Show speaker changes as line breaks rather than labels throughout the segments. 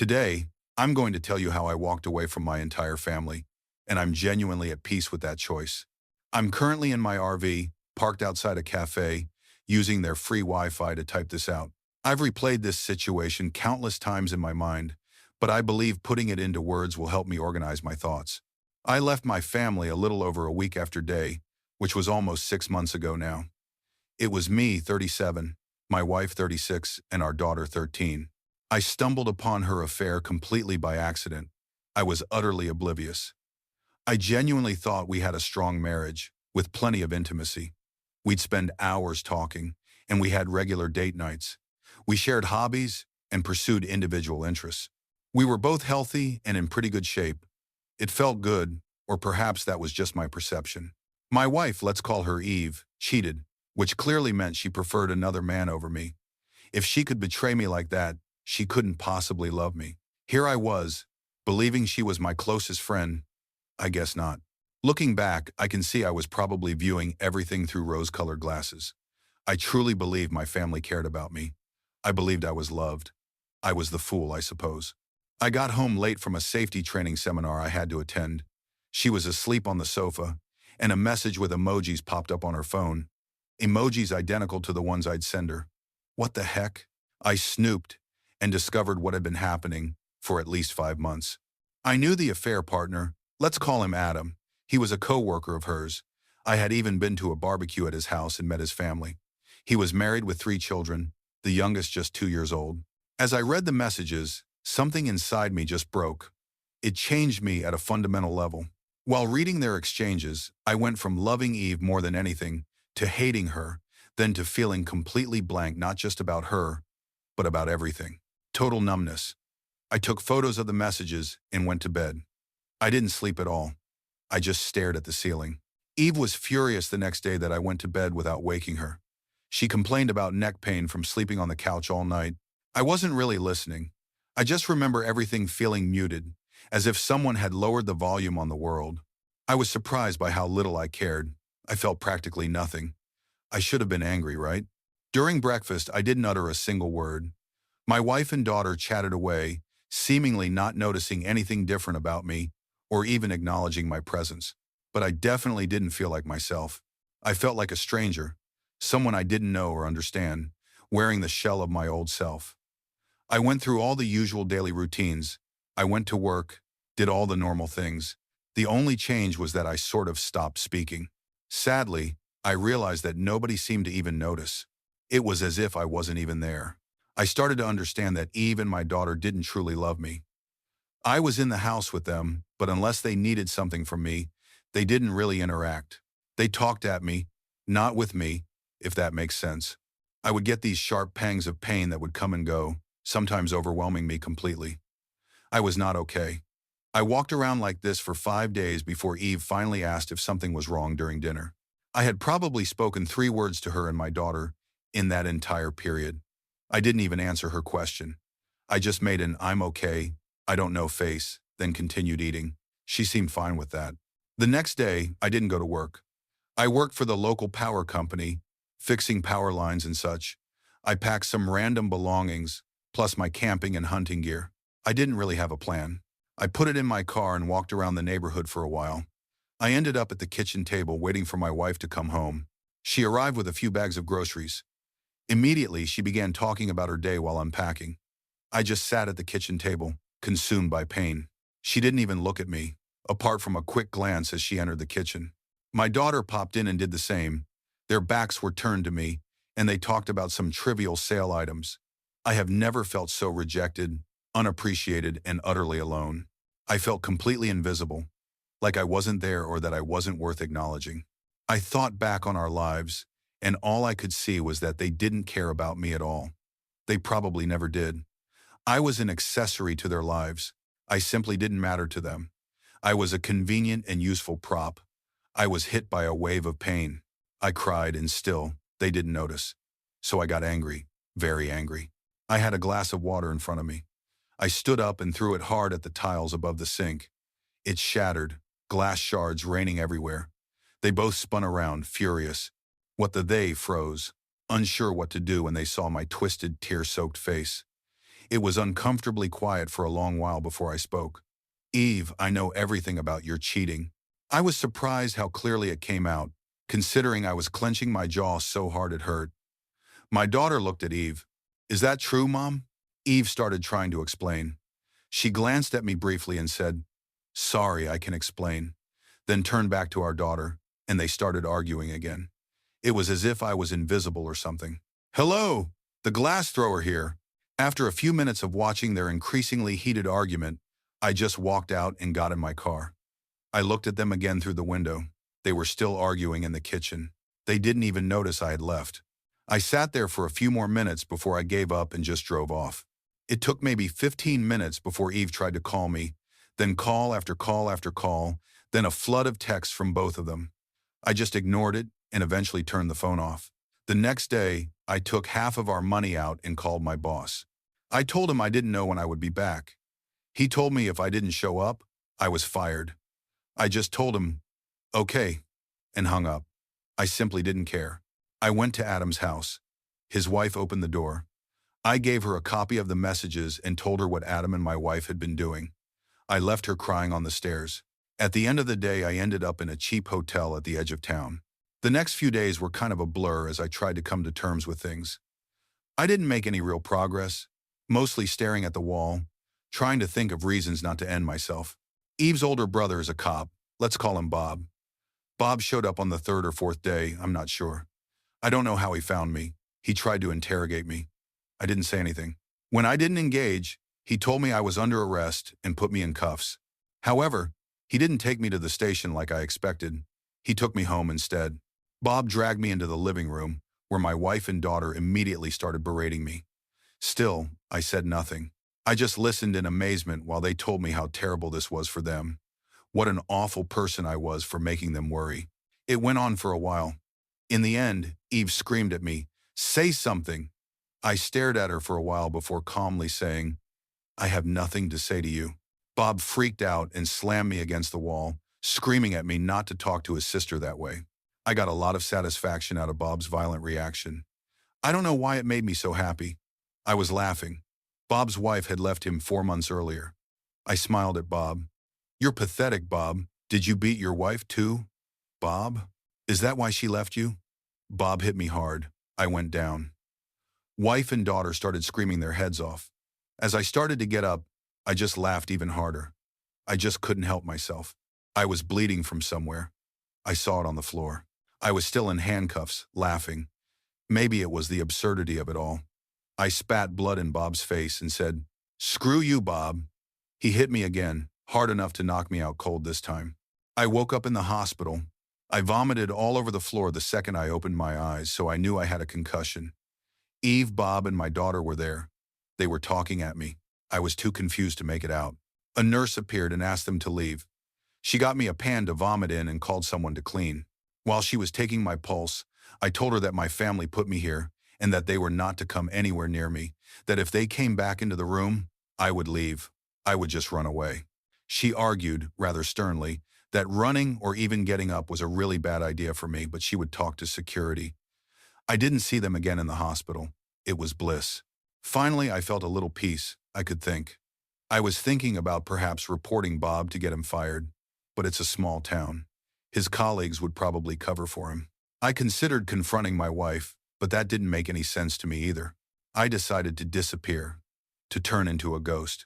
Today, I'm going to tell you how I walked away from my entire family, and I'm genuinely at peace with that choice. I'm currently in my RV, parked outside a cafe, using their free Wi-Fi to type this out. I've replayed this situation countless times in my mind, but I believe putting it into words will help me organize my thoughts. I left my family a little over a week after day, which was almost 6 months ago now. It was me, 37, my wife, 36, and our daughter, 13. I stumbled upon her affair completely by accident. I was utterly oblivious. I genuinely thought we had a strong marriage, with plenty of intimacy. We'd spend hours talking, and we had regular date nights. We shared hobbies and pursued individual interests. We were both healthy and in pretty good shape. It felt good, or perhaps that was just my perception. My wife, let's call her Eve, cheated, which clearly meant she preferred another man over me. If she could betray me like that, she couldn't possibly love me. Here I was, believing she was my closest friend. I guess not. Looking back, I can see I was probably viewing everything through rose-colored glasses. I truly believed my family cared about me. I believed I was loved. I was the fool, I suppose. I got home late from a safety training seminar I had to attend. She was asleep on the sofa, and a message with emojis popped up on her phone. Emojis identical to the ones I'd send her. What the heck? I snooped and discovered what had been happening for at least 5 months. I knew the affair partner. Let's call him Adam. He was a co-worker of hers. I had even been to a barbecue at his house and met his family. He was married with 3 children, the youngest just 2 years old. As I read the messages, something inside me just broke. It changed me at a fundamental level. While reading their exchanges, I went from loving Eve more than anything to hating her, then to feeling completely blank, not just about her, but about everything. Total numbness. I took photos of the messages and went to bed. I didn't sleep at all. I just stared at the ceiling. Eve was furious the next day that I went to bed without waking her. She complained about neck pain from sleeping on the couch all night. I wasn't really listening. I just remember everything feeling muted, as if someone had lowered the volume on the world. I was surprised by how little I cared. I felt practically nothing. I should have been angry, right? During breakfast, I didn't utter a single word. My wife and daughter chatted away, seemingly not noticing anything different about me, or even acknowledging my presence. But I definitely didn't feel like myself. I felt like a stranger, someone I didn't know or understand, wearing the shell of my old self. I went through all the usual daily routines. I went to work, did all the normal things. The only change was that I sort of stopped speaking. Sadly, I realized that nobody seemed to even notice. It was as if I wasn't even there. I started to understand that Eve and my daughter didn't truly love me. I was in the house with them, but unless they needed something from me, they didn't really interact. They talked at me, not with me, if that makes sense. I would get these sharp pangs of pain that would come and go, sometimes overwhelming me completely. I was not okay. I walked around like this for 5 days before Eve finally asked if something was wrong during dinner. I had probably spoken 3 words to her and my daughter in that entire period. I didn't even answer her question. I just made an "I'm okay, I don't know" face, then continued eating. She seemed fine with that. The next day, I didn't go to work. I worked for the local power company, fixing power lines and such. I packed some random belongings, plus my camping and hunting gear. I didn't really have a plan. I put it in my car and walked around the neighborhood for a while. I ended up at the kitchen table waiting for my wife to come home. She arrived with a few bags of groceries. Immediately, she began talking about her day while unpacking. I just sat at the kitchen table, consumed by pain. She didn't even look at me, apart from a quick glance as she entered the kitchen. My daughter popped in and did the same. Their backs were turned to me, and they talked about some trivial sale items. I have never felt so rejected, unappreciated, and utterly alone. I felt completely invisible, like I wasn't there or that I wasn't worth acknowledging. I thought back on our lives, and all I could see was that they didn't care about me at all. They probably never did. I was an accessory to their lives. I simply didn't matter to them. I was a convenient and useful prop. I was hit by a wave of pain. I cried, and still, they didn't notice. So I got angry, very angry. I had a glass of water in front of me. I stood up and threw it hard at the tiles above the sink. It shattered, glass shards raining everywhere. They both spun around, furious. They froze, unsure what to do when they saw my twisted, tear-soaked face. It was uncomfortably quiet for a long while before I spoke. Eve, I know everything about your cheating. I was surprised how clearly it came out, considering I was clenching my jaw so hard it hurt. My daughter looked at Eve. Is that true, Mom? Eve started trying to explain. She glanced at me briefly and said, sorry, I can explain. Then turned back to our daughter, and they started arguing again. It was as if I was invisible or something. Hello, the glass thrower here. After a few minutes of watching their increasingly heated argument, I just walked out and got in my car. I looked at them again through the window. They were still arguing in the kitchen. They didn't even notice I had left. I sat there for a few more minutes before I gave up and just drove off. It took maybe 15 minutes before Eve tried to call me, then call after call after call, then a flood of texts from both of them. I just ignored it and eventually turned the phone off. The next day, I took half of our money out and called my boss. I told him I didn't know when I would be back. He told me if I didn't show up, I was fired. I just told him, okay, and hung up. I simply didn't care. I went to Adam's house. His wife opened the door. I gave her a copy of the messages and told her what Adam and my wife had been doing. I left her crying on the stairs. At the end of the day, I ended up in a cheap hotel at the edge of town. The next few days were kind of a blur as I tried to come to terms with things. I didn't make any real progress, mostly staring at the wall, trying to think of reasons not to end myself. Eve's older brother is a cop. Let's call him Bob. Bob showed up on the third or fourth day, I'm not sure. I don't know how he found me. He tried to interrogate me. I didn't say anything. When I didn't engage, he told me I was under arrest and put me in cuffs. However, he didn't take me to the station like I expected. He took me home instead. Bob dragged me into the living room, where my wife and daughter immediately started berating me. Still, I said nothing. I just listened in amazement while they told me how terrible this was for them. What an awful person I was for making them worry. It went on for a while. In the end, Eve screamed at me, "Say something!" I stared at her for a while before calmly saying, "I have nothing to say to you." Bob freaked out and slammed me against the wall, screaming at me not to talk to his sister that way. I got a lot of satisfaction out of Bob's violent reaction. I don't know why it made me so happy. I was laughing. Bob's wife had left him 4 months earlier. I smiled at Bob. "You're pathetic, Bob. Did you beat your wife too?" "Bob? Is that why she left you?" Bob hit me hard. I went down. Wife and daughter started screaming their heads off. As I started to get up, I just laughed even harder. I just couldn't help myself. I was bleeding from somewhere. I saw it on the floor. I was still in handcuffs, laughing. Maybe it was the absurdity of it all. I spat blood in Bob's face and said, "Screw you, Bob." He hit me again, hard enough to knock me out cold this time. I woke up in the hospital. I vomited all over the floor the second I opened my eyes, so I knew I had a concussion. Eve, Bob, and my daughter were there. They were talking at me. I was too confused to make it out. A nurse appeared and asked them to leave. She got me a pan to vomit in and called someone to clean. While she was taking my pulse, I told her that my family put me here and that they were not to come anywhere near me, that if they came back into the room, I would leave. I would just run away. She argued, rather sternly, that running or even getting up was a really bad idea for me, but she would talk to security. I didn't see them again in the hospital. It was bliss. Finally, I felt a little peace. I could think. I was thinking about perhaps reporting Bob to get him fired, but it's a small town. His colleagues would probably cover for him. I considered confronting my wife, but that didn't make any sense to me either. I decided to disappear, to turn into a ghost.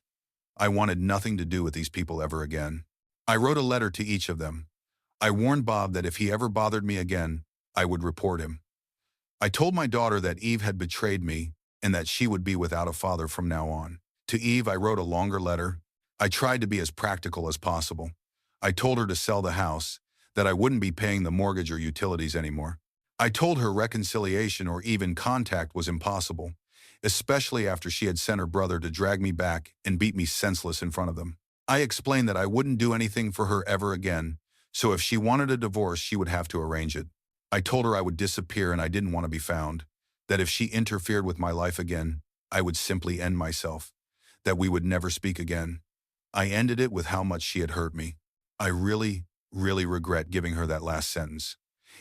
I wanted nothing to do with these people ever again. I wrote a letter to each of them. I warned Bob that if he ever bothered me again, I would report him. I told my daughter that Eve had betrayed me and that she would be without a father from now on. To Eve, I wrote a longer letter. I tried to be as practical as possible. I told her to sell the house, that I wouldn't be paying the mortgage or utilities anymore. I told her reconciliation or even contact was impossible, especially after she had sent her brother to drag me back and beat me senseless in front of them. I explained that I wouldn't do anything for her ever again, so if she wanted a divorce, she would have to arrange it. I told her I would disappear and I didn't want to be found, that if she interfered with my life again, I would simply end myself, that we would never speak again. I ended it with how much she had hurt me. I really regret giving her that last sentence.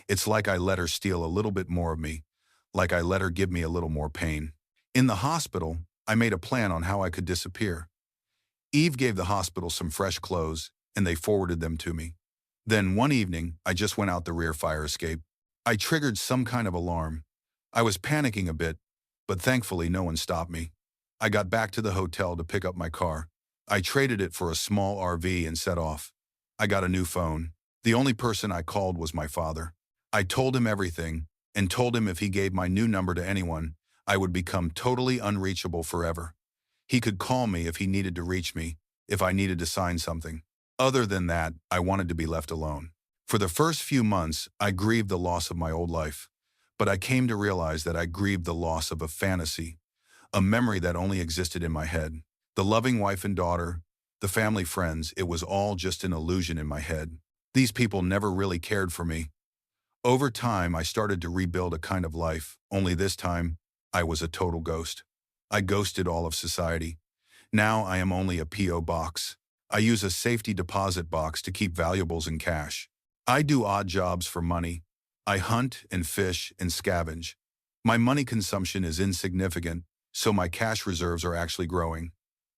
It's like I let her steal a little bit more of me, like I let her give me a little more pain. In the hospital, I made a plan on how I could disappear. Eve gave the hospital some fresh clothes, and they forwarded them to me. Then one evening, I just went out the rear fire escape. I triggered some kind of alarm. I was panicking a bit, but thankfully no one stopped me. I got back to the hotel to pick up my car. I traded it for a small RV and set off. I got a new phone. The only person I called was my father. I told him everything and told him if he gave my new number to anyone, I would become totally unreachable forever. He could call me if he needed to reach me, if I needed to sign something. Other than that, I wanted to be left alone. For the first few months, I grieved the loss of my old life. But I came to realize that I grieved the loss of a fantasy, a memory that only existed in my head. The loving wife and daughter, the family friends, it was all just an illusion in my head. These people never really cared for me. Over time, I started to rebuild a kind of life, only this time, I was a total ghost. I ghosted all of society. Now I am only a P.O. box. I use a safety deposit box to keep valuables and cash. I do odd jobs for money. I hunt and fish and scavenge. My money consumption is insignificant, so my cash reserves are actually growing.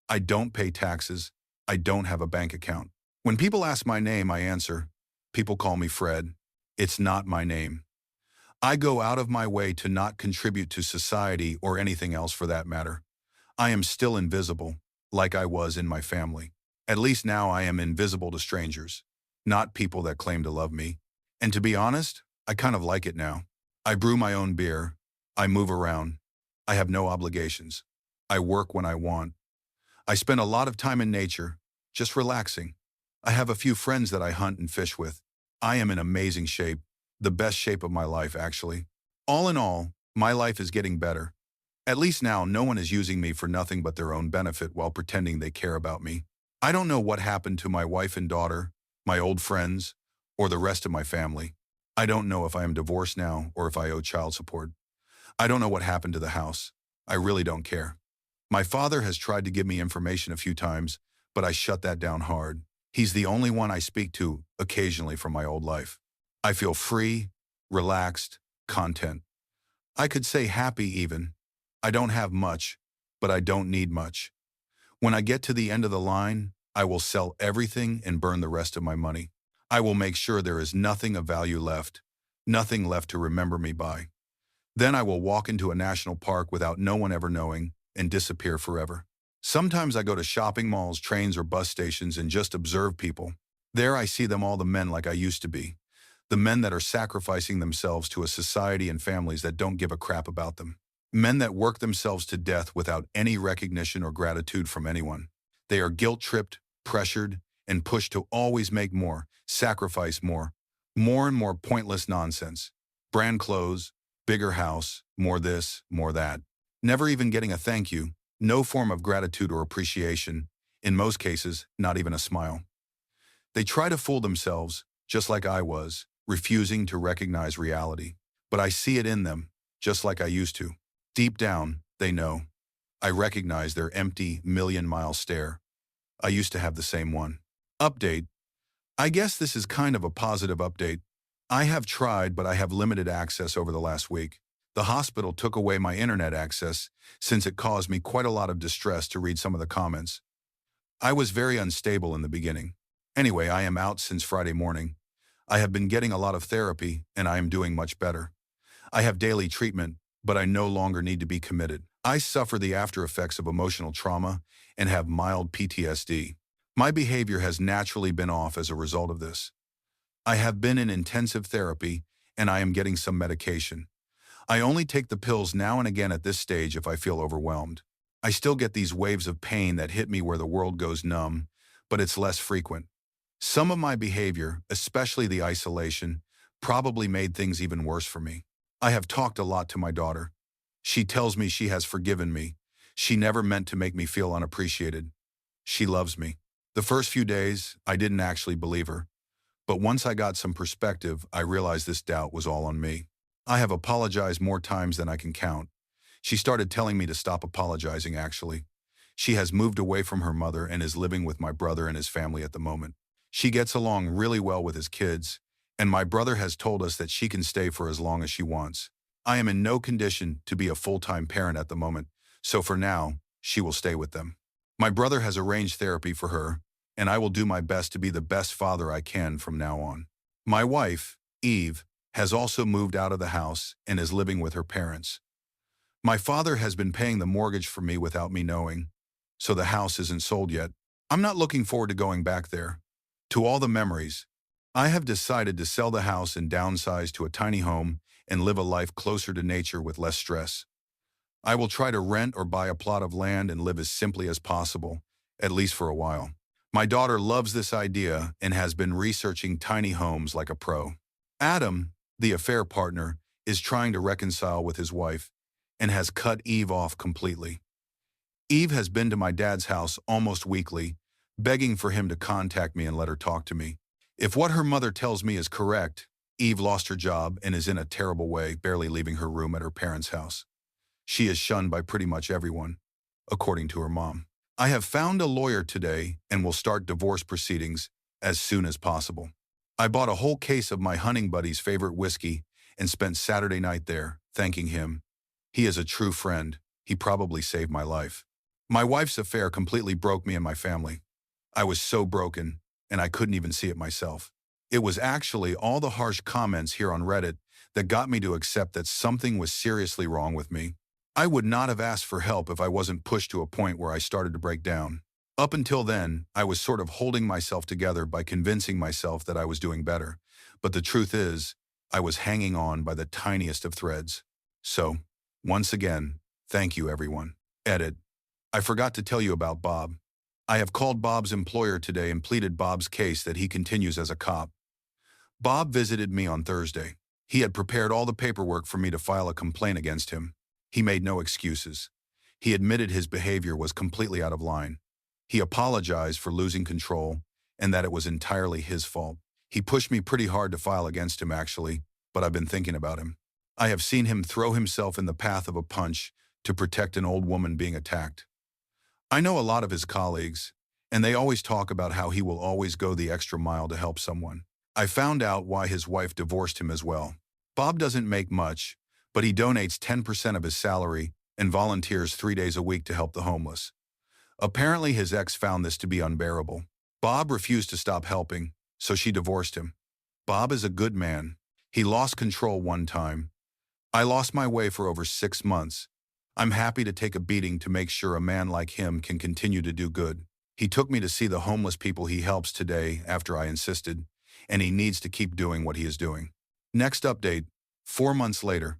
I don't pay taxes. I don't have a bank account. When people ask my name, I answer. People call me Fred. It's not my name. I go out of my way to not contribute to society or anything else for that matter. I am still invisible, like I was in my family. At least now I am invisible to strangers, not people that claim to love me. And to be honest, I kind of like it now. I brew my own beer. I move around. I have no obligations. I work when I want. I spend a lot of time in nature, just relaxing. I have a few friends that I hunt and fish with. I am in amazing shape, the best shape of my life, actually. All in all, my life is getting better. At least now, no one is using me for nothing but their own benefit while pretending they care about me. I don't know what happened to my wife and daughter, my old friends, or the rest of my family. I don't know if I am divorced now or if I owe child support. I don't know what happened to the house. I really don't care. My father has tried to give me information a few times, but I shut that down hard. He's the only one I speak to occasionally from my old life. I feel free, relaxed, content. I could say happy even. I don't have much, but I don't need much. When I get to the end of the line, I will sell everything and burn the rest of my money. I will make sure there is nothing of value left, nothing left to remember me by. Then I will walk into a national park without no one ever knowing and disappear forever. Sometimes I go to shopping malls, trains, or bus stations and just observe people. There I see them all, the men like I used to be. The men that are sacrificing themselves to a society and families that don't give a crap about them. Men that work themselves to death without any recognition or gratitude from anyone. They are guilt-tripped, pressured, and pushed to always make more, sacrifice more and more pointless nonsense. Brand clothes, bigger house, more this, more that. Never even getting a thank you, no form of gratitude or appreciation, in most cases, not even a smile. They try to fool themselves, just like I was, refusing to recognize reality. But I see it in them, just like I used to. Deep down, they know. I recognize their empty, million-mile stare. I used to have the same one. Update. I guess this is kind of a positive update. I have tried, but I have limited access over the last week. The hospital took away my internet access since it caused me quite a lot of distress to read some of the comments. I was very unstable in the beginning. Anyway, I am out since Friday morning. I have been getting a lot of therapy, and I am doing much better. I have daily treatment, but I no longer need to be committed. I suffer the after effects of emotional trauma and have mild PTSD. My behavior has naturally been off as a result of this. I have been in intensive therapy, and I am getting some medication. I only take the pills now and again at this stage if I feel overwhelmed. I still get these waves of pain that hit me where the world goes numb, but it's less frequent. Some of my behavior, especially the isolation, probably made things even worse for me. I have talked a lot to my daughter. She tells me she has forgiven me. She never meant to make me feel unappreciated. She loves me. The first few days, I didn't actually believe her. But once I got some perspective, I realized this doubt was all on me. I have apologized more times than I can count. She started telling me to stop apologizing, actually. She has moved away from her mother and is living with my brother and his family at the moment. She gets along really well with his kids, and my brother has told us that she can stay for as long as she wants. I am in no condition to be a full-time parent at the moment, so for now, she will stay with them. My brother has arranged therapy for her, and I will do my best to be the best father I can from now on. My wife, Eve, has also moved out of the house and is living with her parents. My father has been paying the mortgage for me without me knowing, so the house isn't sold yet. I'm not looking forward to going back there. To all the memories, I have decided to sell the house and downsize to a tiny home and live a life closer to nature with less stress. I will try to rent or buy a plot of land and live as simply as possible, at least for a while. My daughter loves this idea and has been researching tiny homes like a pro. Adam, the affair partner, is trying to reconcile with his wife and has cut Eve off completely. Eve has been to my dad's house almost weekly, begging for him to contact me and let her talk to me. If what her mother tells me is correct, Eve lost her job and is in a terrible way, barely leaving her room at her parents' house. She is shunned by pretty much everyone, according to her mom. I have found a lawyer today and will start divorce proceedings as soon as possible. I bought a whole case of my hunting buddy's favorite whiskey and spent Saturday night there, thanking him. He is a true friend. He probably saved my life. My wife's affair completely broke me and my family. I was so broken, and I couldn't even see it myself. It was actually all the harsh comments here on Reddit that got me to accept that something was seriously wrong with me. I would not have asked for help if I wasn't pushed to a point where I started to break down. Up until then, I was sort of holding myself together by convincing myself that I was doing better. But the truth is, I was hanging on by the tiniest of threads. So, once again, thank you everyone. Edit. I forgot to tell you about Bob. I have called Bob's employer today and pleaded Bob's case that he continues as a cop. Bob visited me on Thursday. He had prepared all the paperwork for me to file a complaint against him. He made no excuses. He admitted his behavior was completely out of line. He apologized for losing control and that it was entirely his fault. He pushed me pretty hard to file against him actually, but I've been thinking about him. I have seen him throw himself in the path of a punch to protect an old woman being attacked. I know a lot of his colleagues, and they always talk about how he will always go the extra mile to help someone. I found out why his wife divorced him as well. Bob doesn't make much, but he donates 10% of his salary and volunteers 3 days a week to help the homeless. Apparently his ex found this to be unbearable. Bob refused to stop helping, so she divorced him. Bob is a good man. He lost control one time. I lost my way for over 6 months. I'm happy to take a beating to make sure a man like him can continue to do good. He took me to see the homeless people he helps today after I insisted, and he needs to keep doing what he is doing. Next update, 4 months later.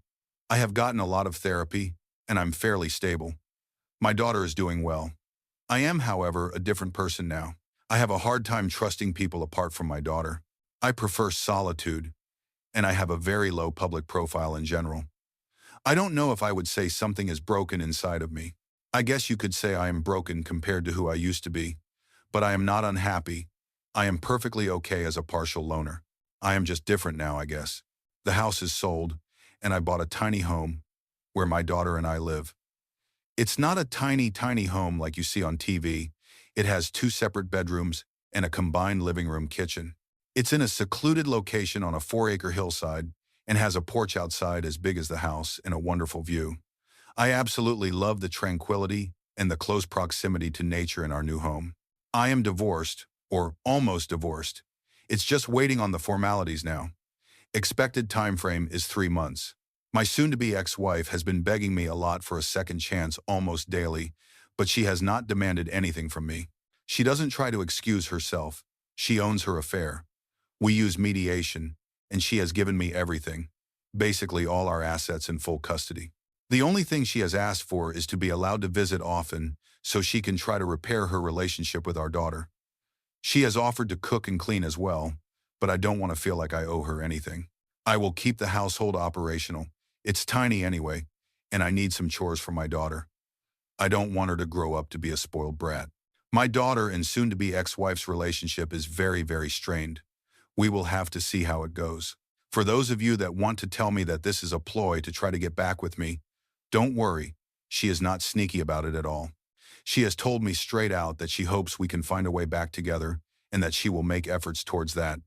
I have gotten a lot of therapy, and I'm fairly stable. My daughter is doing well. I am, however, a different person now. I have a hard time trusting people apart from my daughter. I prefer solitude, and I have a very low public profile in general. I don't know if I would say something is broken inside of me. I guess you could say I am broken compared to who I used to be, but I am not unhappy. I am perfectly okay as a partial loner. I am just different now, I guess. The house is sold, and I bought a tiny home where my daughter and I live. It's not a tiny home like you see on TV. It has 2 separate bedrooms and a combined living room kitchen. It's in a secluded location on a 4-acre hillside and has a porch outside as big as the house and a wonderful view. I absolutely love the tranquility and the close proximity to nature in our new home. I am divorced, or almost divorced. It's just waiting on the formalities now. Expected time frame is 3 months. My soon-to-be ex-wife has been begging me a lot for a second chance almost daily, but she has not demanded anything from me. She doesn't try to excuse herself. She owns her affair. We use mediation, and she has given me everything, basically all our assets in full custody. The only thing she has asked for is to be allowed to visit often so she can try to repair her relationship with our daughter. She has offered to cook and clean as well, but I don't want to feel like I owe her anything. I will keep the household operational. It's tiny anyway, and I need some chores for my daughter. I don't want her to grow up to be a spoiled brat. My daughter and soon-to-be ex-wife's relationship is very strained. We will have to see how it goes. For those of you that want to tell me that this is a ploy to try to get back with me, don't worry, she is not sneaky about it at all. She has told me straight out that she hopes we can find a way back together and that she will make efforts towards that.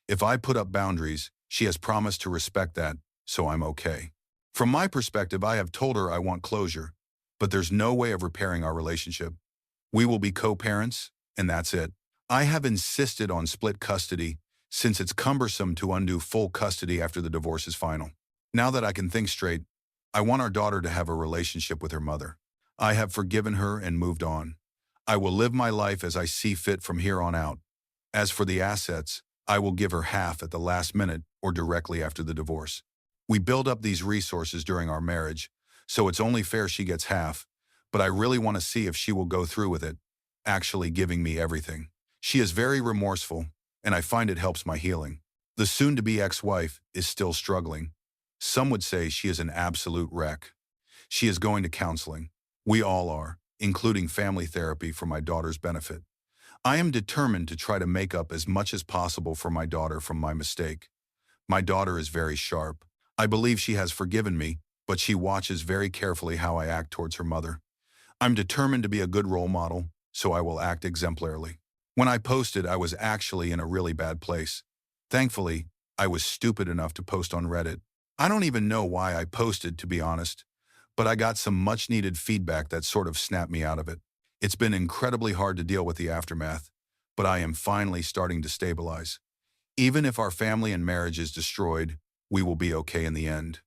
If I put up boundaries, she has promised to respect that, so I'm okay. From my perspective, I have told her I want closure. but there's no way of repairing our relationship. We will be co-parents, and that's it. I have insisted on split custody since it's cumbersome to undo full custody after the divorce is final. Now that I can think straight, I want our daughter to have a relationship with her mother. I have forgiven her and moved on. I will live my life as I see fit from here on out. As for the assets, I will give her half at the last minute or directly after the divorce. We build up these resources during our marriage, so it's only fair she gets half, but I really want to see if she will go through with it, actually giving me everything. She is very remorseful, and I find it helps my healing. The soon-to-be ex-wife is still struggling. Some would say she is an absolute wreck. She is going to counseling. We all are, including family therapy for my daughter's benefit. I am determined to try to make up as much as possible for my daughter from my mistake. My daughter is very sharp. I believe she has forgiven me, but she watches very carefully how I act towards her mother. I'm determined to be a good role model, so I will act exemplarily. When I posted, I was actually in a really bad place. Thankfully, I was stupid enough to post on Reddit. I don't even know why I posted, to be honest, but I got some much-needed feedback that sort of snapped me out of it. It's been incredibly hard to deal with the aftermath, but I am finally starting to stabilize. Even if our family and marriage is destroyed, we will be okay in the end.